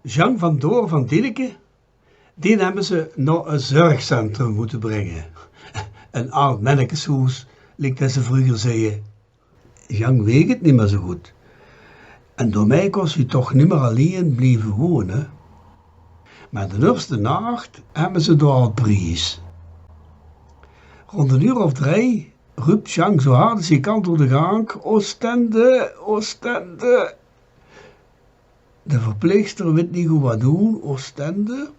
Jean van Door van Dieleke, die hebben ze naar een zorgcentrum moeten brengen. Een oud mannekeshoes, lijkt dat ze vroeger zeiden. Jean weet het niet meer zo goed. En door mij kon hij toch niet meer alleen blijven wonen. Maar de eerste nacht hebben ze door al prijs. Rond 3:00 roept Jean zo hard als hij kan door de gang: Oostende, Oostende. De verpleegster weet niet goed wat doen, Oostende.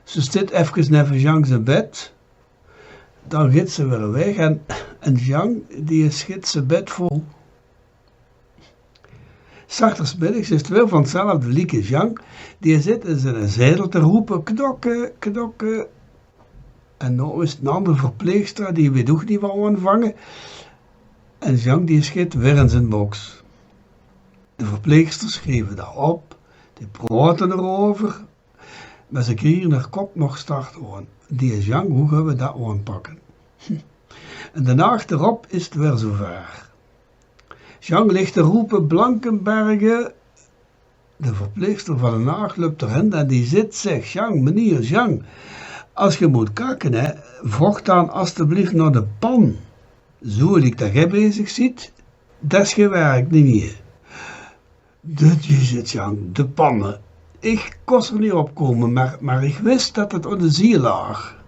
Ze zit even neven Jean zijn bed. Dan gaat ze weer weg en Jean die schiet zijn bed vol. 'S'nachts is het weer van hetzelfde lieke Jean. Die zit in zijn zetel te roepen, knokken, knokken. En nou is het een andere verpleegster, die weet ook niet wat aanvangen. En Jean die schiet weer in zijn box. De verpleegsters schreven dat op, die praten erover. Maar ze kregen haar kop nog start aan. Die is Jean, hoe gaan we dat aanpakken? En de nacht erop is het weer zover. Jean ligt te roepen, Blankenbergen. De verpleegster van de nacht loopt erin en die zegt, Jean, meneer Jean, als je moet kakken, hè, vocht dan alstublieft naar de pan. Zo ik dat jij bezig ziet, dat is geen werk niet meer. Dat is het, Jean, de pannen. Ik kon er niet opkomen, maar ik wist dat het op de ziel lag.